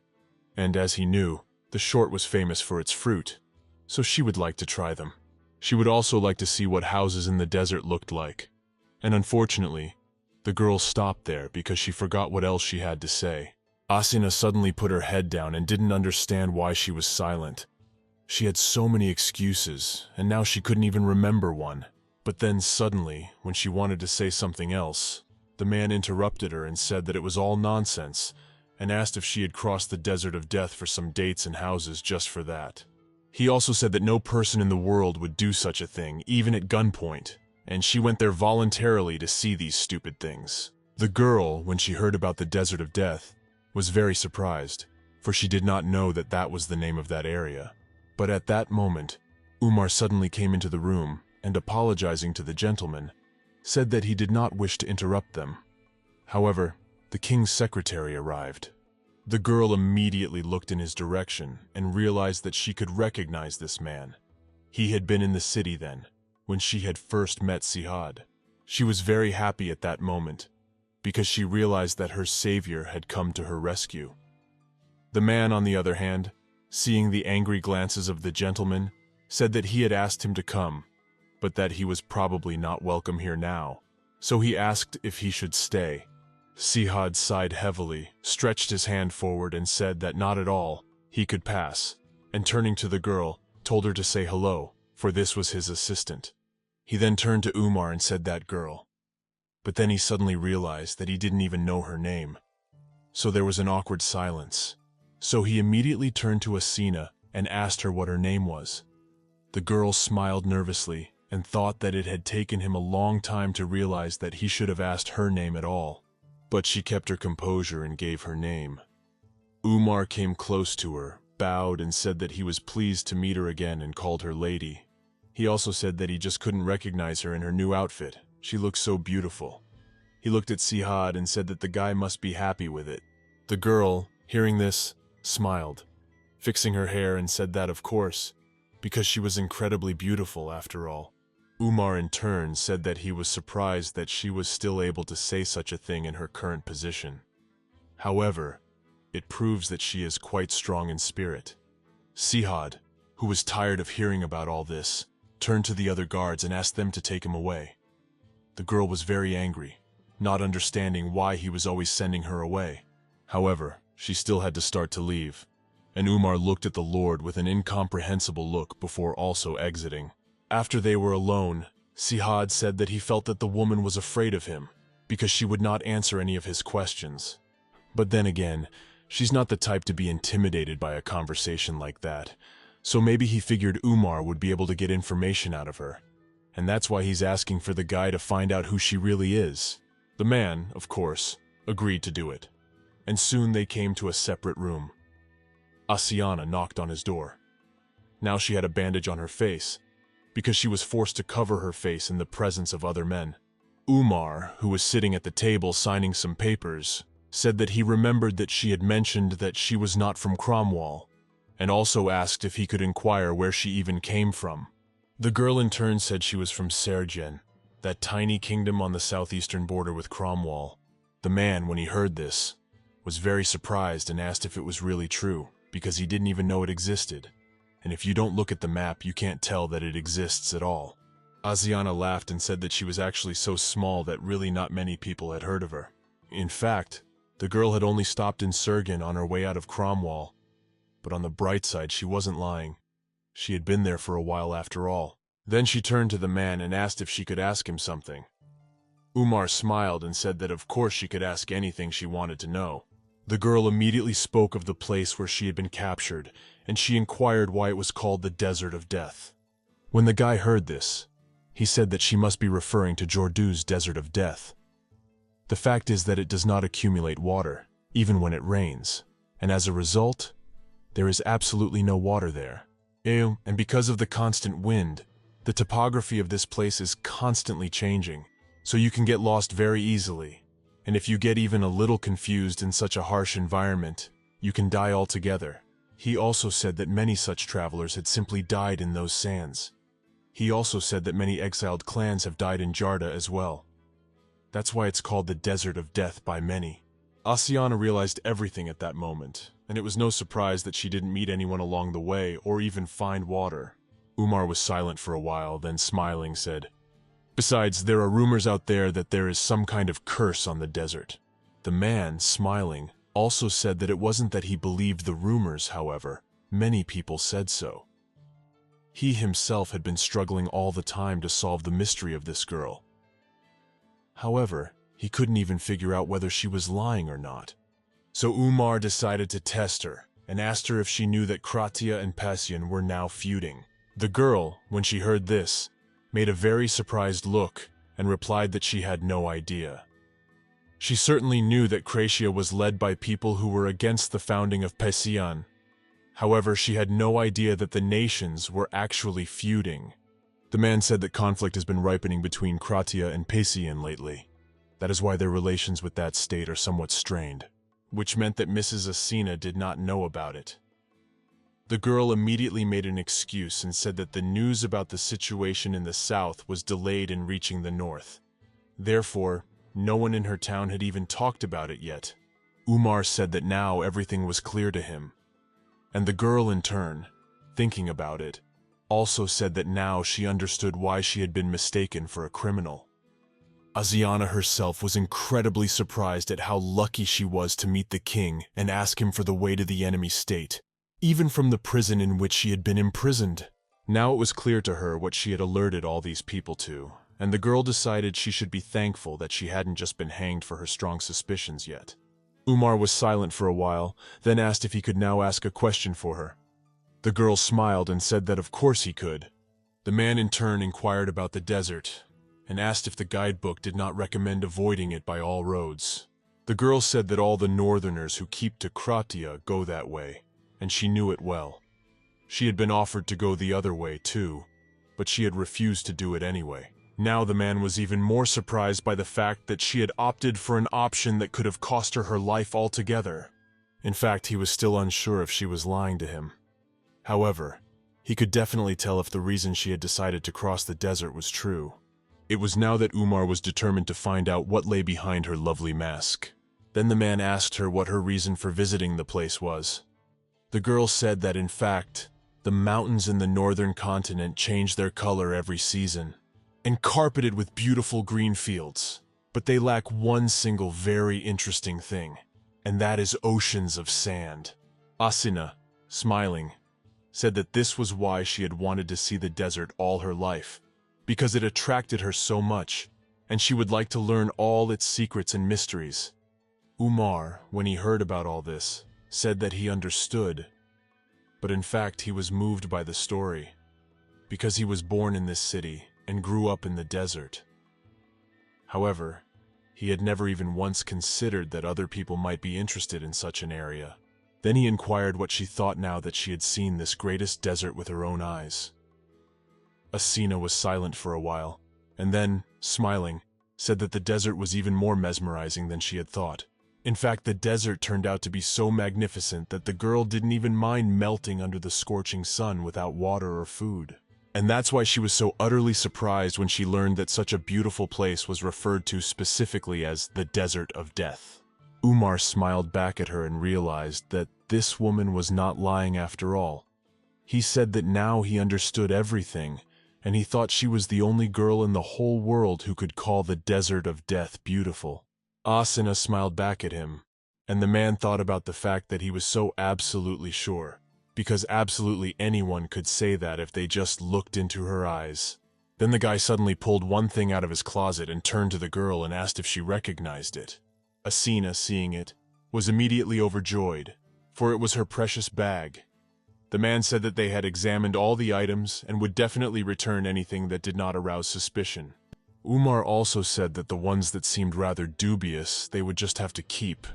[SPEAKER 1] And as he knew, the short was famous for its fruit, so she would like to try them. She would also like to see what houses in the desert looked like. And unfortunately, the girl stopped there because she forgot what else she had to say. Asina suddenly put her head down and didn't understand why she was silent. She had so many excuses, and now she couldn't even remember one. But then suddenly, when she wanted to say something else, the man interrupted her and said that it was all nonsense, and asked if she had crossed the desert of death for some dates and houses just for that. He also said that no person in the world would do such a thing, even at gunpoint, and she went there voluntarily to see these stupid things. The girl, when she heard about the desert of death, was very surprised, for she did not know that that was the name of that area. But at that moment, Umar suddenly came into the room and, apologizing to the gentleman, said that he did not wish to interrupt them. However, the king's secretary arrived. The girl immediately looked in his direction and realized that she could recognize this man. He had been in the city then, when she had first met Sihad. She was very happy at that moment, because she realized that her savior had come to her rescue. The man, on the other hand, seeing the angry glances of the gentleman, said that he had asked him to come, but that he was probably not welcome here now, so he asked if he should stay. Sihad sighed heavily, stretched his hand forward and said that not at all, he could pass, and turning to the girl, told her to say hello, for this was his assistant. He then turned to Umar and said that girl. But then he suddenly realized that he didn't even know her name. So there was an awkward silence. So he immediately turned to Asina and asked her what her name was. The girl smiled nervously and thought that it had taken him a long time to realize that he should have asked her name at all. But she kept her composure and gave her name. Umar came close to her, bowed and said that he was pleased to meet her again and called her lady. He also said that he just couldn't recognize her in her new outfit. She looked so beautiful. He looked at Sihad and said that the guy must be happy with it. The girl, hearing this, smiled, fixing her hair and said that of course, because she was incredibly beautiful after all. Umar in turn said that he was surprised that she was still able to say such a thing in her current position. However, it proves that she is quite strong in spirit. Sihad, who was tired of hearing about all this, turned to the other guards and asked them to take him away. The girl was very angry, not understanding why he was always sending her away. However, she still had to start to leave, and Umar looked at the Lord with an incomprehensible look before also exiting. After they were alone, Sihad said that he felt that the woman was afraid of him, because she would not answer any of his questions. But then again, she's not the type to be intimidated by a conversation like that, so maybe he figured Umar would be able to get information out of her. And that's why he's asking for the guy to find out who she really is. The man, of course, agreed to do it, and soon they came to a separate room. Asiana knocked on his door. Now she had a bandage on her face, because she was forced to cover her face in the presence of other men. Umar, who was sitting at the table signing some papers, said that he remembered that she had mentioned that she was not from Cromwell, and also asked if he could inquire where she even came from. The girl in turn said she was from Sergen, that tiny kingdom on the southeastern border with Cromwell. The man, when he heard this, was very surprised and asked if it was really true, because he didn't even know it existed. And if you don't look at the map, you can't tell that it exists at all. Asiana laughed and said that she was actually so small that really not many people had heard of her. In fact, the girl had only stopped in Sergen on her way out of Cromwell. But on the bright side, she wasn't lying. She had been there for a while after all. Then she turned to the man and asked if she could ask him something. Umar smiled and said that of course she could ask anything she wanted to know. The girl immediately spoke of the place where she had been captured, and she inquired why it was called the Desert of Death. When the guy heard this, he said that she must be referring to Jordu's Desert of Death. The fact is that it does not accumulate water, even when it rains, and as a result, there is absolutely no water there. And because of the constant wind, the topography of this place is constantly changing, so you can get lost very easily. And if you get even a little confused in such a harsh environment, you can die altogether. He also said that many such travelers had simply died in those sands. He also said that many exiled clans have died in Jarda as well. That's why it's called the Desert of Death by many. Asiana realized everything at that moment, and it was no surprise that she didn't meet anyone along the way or even find water. Umar was silent for a while, then smiling said, "Besides, there are rumors out there that there is some kind of curse on the desert." The man, smiling, also said that it wasn't that he believed the rumors, however. Many people said so. He himself had been struggling all the time to solve the mystery of this girl. However, he couldn't even figure out whether she was lying or not. So Umar decided to test her and asked her if she knew that Kratia and Passion were now feuding. The girl, when she heard this, made a very surprised look and replied that she had no idea. She certainly knew that Kratia was led by people who were against the founding of Passion. However, she had no idea that the nations were actually feuding. The man said that conflict has been ripening between Kratia and Passion lately. That is why their relations with that state are somewhat strained, which meant that Mrs. Asina did not know about it. The girl immediately made an excuse and said that the news about the situation in the south was delayed in reaching the north. Therefore, no one in her town had even talked about it yet. Umar said that now everything was clear to him. And the girl in turn, thinking about it, also said that now she understood why she had been mistaken for a criminal. Asiana herself was incredibly surprised at how lucky she was to meet the king and ask him for the way to the enemy state, even from the prison in which she had been imprisoned. Now it was clear to her what she had alerted all these people to, and the girl decided she should be thankful that she hadn't just been hanged for her strong suspicions yet. Umar was silent for a while, then asked if he could now ask a question for her. The girl smiled and said that of course he could. The man in turn inquired about the desert, and asked if the guidebook did not recommend avoiding it by all roads. The girl said that all the northerners who keep to Kratia go that way, and she knew it well. She had been offered to go the other way too, but she had refused to do it anyway. Now the man was even more surprised by the fact that she had opted for an option that could have cost her life altogether. In fact, he was still unsure if she was lying to him. However, he could definitely tell if the reason she had decided to cross the desert was true. It was now that Umar was determined to find out what lay behind her lovely mask. Then the man asked her what her reason for visiting the place was. The girl said that in fact, the mountains in the northern continent change their color every season, and carpeted with beautiful green fields. But they lack one single very interesting thing, and that is oceans of sand. Asina, smiling, said that this was why she had wanted to see the desert all her life, because it attracted her so much, and she would like to learn all its secrets and mysteries. Umar, when he heard about all this, said that he understood, but in fact he was moved by the story, because he was born in this city and grew up in the desert. However, he had never even once considered that other people might be interested in such an area. Then he inquired what she thought now that she had seen this greatest desert with her own eyes. Asina was silent for a while, and then, smiling, said that the desert was even more mesmerizing than she had thought. In fact, the desert turned out to be so magnificent that the girl didn't even mind melting under the scorching sun without water or food. And that's why she was so utterly surprised when she learned that such a beautiful place was referred to specifically as the Desert of Death. Umar smiled back at her and realized that this woman was not lying after all. He said that now he understood everything, and he thought she was the only girl in the whole world who could call the Desert of Death beautiful. Asina smiled back at him, and the man thought about the fact that he was so absolutely sure, because absolutely anyone could say that if they just looked into her eyes. Then the guy suddenly pulled one thing out of his closet and turned to the girl and asked if she recognized it. Asina, seeing it, was immediately overjoyed, for it was her precious bag. The man said that they had examined all the items and would definitely return anything that did not arouse suspicion. Umar also said that the ones that seemed rather dubious they would just have to keep.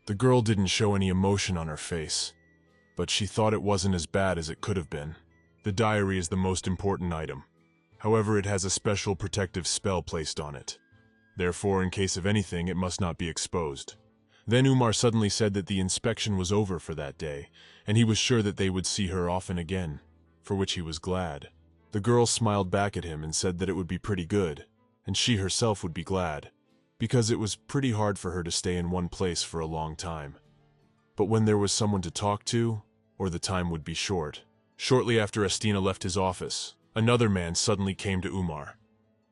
[SPEAKER 1] The girl didn't show any emotion on her face, but she thought it wasn't as bad as it could have been. The diary is the most important item. However, it has a special protective spell placed on it. Therefore, in case of anything, it must not be exposed. Then Umar suddenly said that the inspection was over for that day, and he was sure that they would see her often again, for which he was glad. The girl smiled back at him and said that it would be pretty good, and she herself would be glad. because it was pretty hard for her to stay in one place for a long time. But when there was someone to talk to, or the time would be short. Shortly after Astina left his office, another man suddenly came to Umar.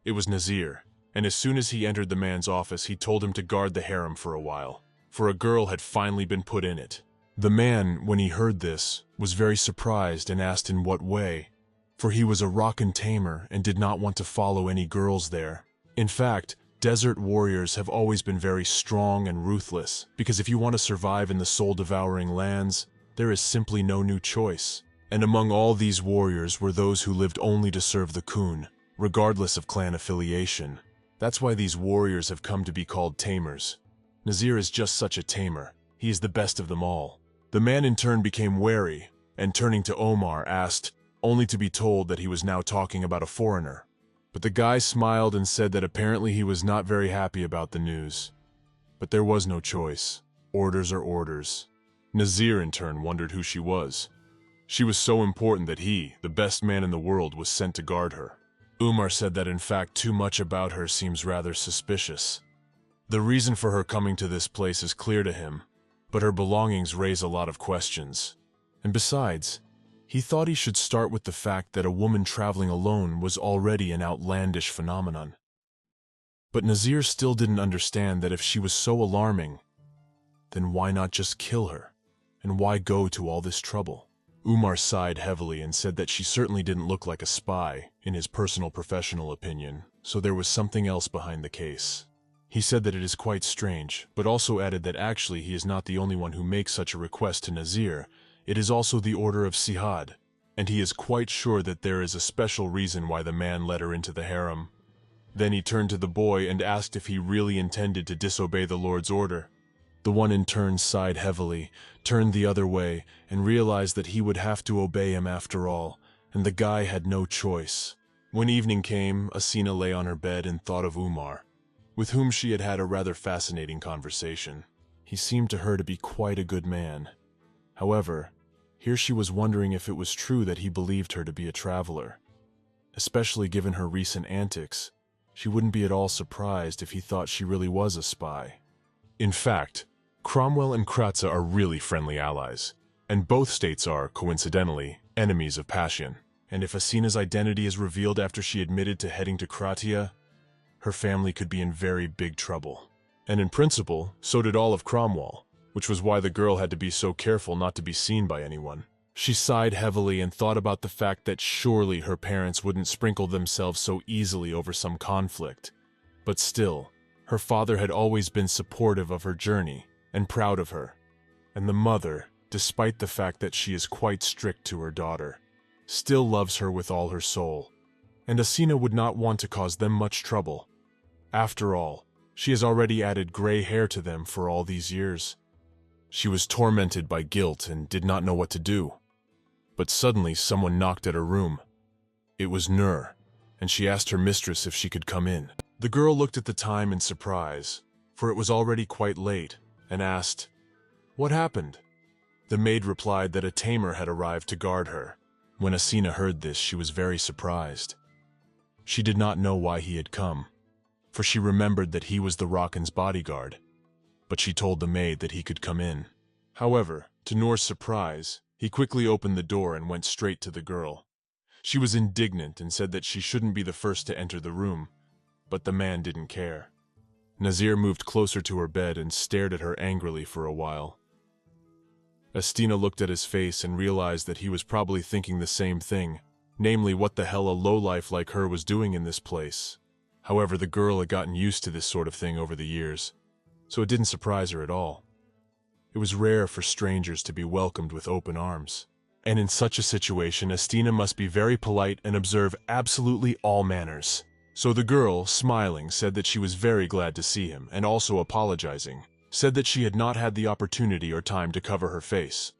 [SPEAKER 1] It was Nazir, and as soon as he entered the man's office, he told him to guard the harem for a while, for a girl had finally been put in it. The man, when he heard this, was very surprised and asked in what way, for he was a Rockan tamer and did not want to follow any girls there. In fact, desert warriors have always been very strong and ruthless, because if you want to survive in the soul-devouring lands, there is simply no new choice. And among all these warriors were those who lived only to serve the Khun, regardless of clan affiliation. That's why these warriors have come to be called tamers. Nazir is just such a tamer. He is the best of them all. The man in turn became wary, and turning to Umar asked, only to be told that he was now talking about a foreigner. But the guy smiled and said that apparently he was not very happy about the news. But there was no choice. Orders are orders. Nazir in turn wondered who she was. She was so important that he, the best man in the world, was sent to guard her. Umar said that in fact too much about her seems rather suspicious. The reason for her coming to this place is clear to him, but her belongings raise a lot of questions. And besides, he thought he should start with the fact that a woman traveling alone was already an outlandish phenomenon. But Nazir still didn't understand that if she was so alarming, then why not just kill her? And why go to all this trouble? Umar sighed heavily and said that she certainly didn't look like a spy, in his personal professional opinion, so there was something else behind the case. He said that it is quite strange, but also added that actually he is not the only one who makes such a request to Nazir. It is also the order of Sihad, and he is quite sure that there is a special reason why the man led her into the harem. Then he turned to the boy and asked if he really intended to disobey the Lord's order. The one in turn sighed heavily, turned the other way, and realized that he would have to obey him after all, and the guy had no choice. When evening came, Asina lay on her bed and thought of Umar, with whom she had had a rather fascinating conversation. He seemed to her to be quite a good man. However, here she was wondering if it was true that he believed her to be a traveler. Especially given her recent antics, she wouldn't be at all surprised if he thought she really was a spy. In fact, Cromwell and Kratza are really friendly allies, and both states are, coincidentally, enemies of Passion. And if Asina's identity is revealed after she admitted to heading to Kratia, her family could be in very big trouble. And in principle, so did all of Cromwell, which was why the girl had to be so careful not to be seen by anyone. She sighed heavily and thought about the fact that surely her parents wouldn't sprinkle themselves so easily over some conflict. But still, her father had always been supportive of her journey and proud of her. And the mother, despite the fact that she is quite strict to her daughter, still loves her with all her soul. And Asina would not want to cause them much trouble. After all, she has already added gray hair to them for all these years. She was tormented by guilt and did not know what to do. But suddenly someone knocked at her room. It was Nur, and she asked her mistress if she could come in. The girl looked at the time in surprise, for it was already quite late, and asked, "What happened?" The maid replied that a tamer had arrived to guard her. When Asina heard this, she was very surprised. She did not know why he had come, for she remembered that he was the Rockan's bodyguard, but she told the maid that he could come in. However, to Nur's surprise, he quickly opened the door and went straight to the girl. She was indignant and said that she shouldn't be the first to enter the room, but the man didn't care. Nazir moved closer to her bed and stared at her angrily for a while. Astina looked at his face and realized that he was probably thinking the same thing, namely what the hell a lowlife like her was doing in this place. However, the girl had gotten used to this sort of thing over the years, so it didn't surprise her at all. It was rare for strangers to be welcomed with open arms. And in such a situation, Astina must be very polite and observe absolutely all manners. So the girl, smiling, said that she was very glad to see him, and also apologizing, said that she had not had the opportunity or time to cover her face.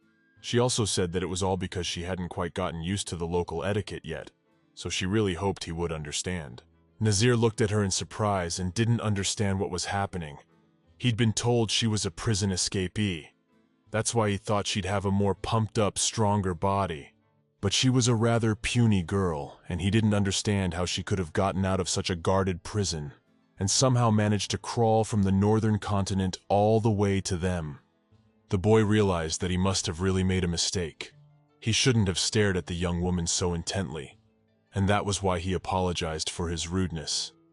[SPEAKER 1] She also said that it was all because she hadn't quite gotten used to the local etiquette yet, so she really hoped he would understand. Nazir looked at her in surprise and didn't understand what was happening. He'd been told she was a prison escapee. That's why he thought she'd have a more pumped-up, stronger body. But she was a rather puny girl, and he didn't understand how she could have gotten out of such a guarded prison. and somehow managed to crawl from the northern continent all the way to them. The boy realized that he must have really made a mistake. He shouldn't have stared at the young woman so intently, and that was why he apologized for his rudeness.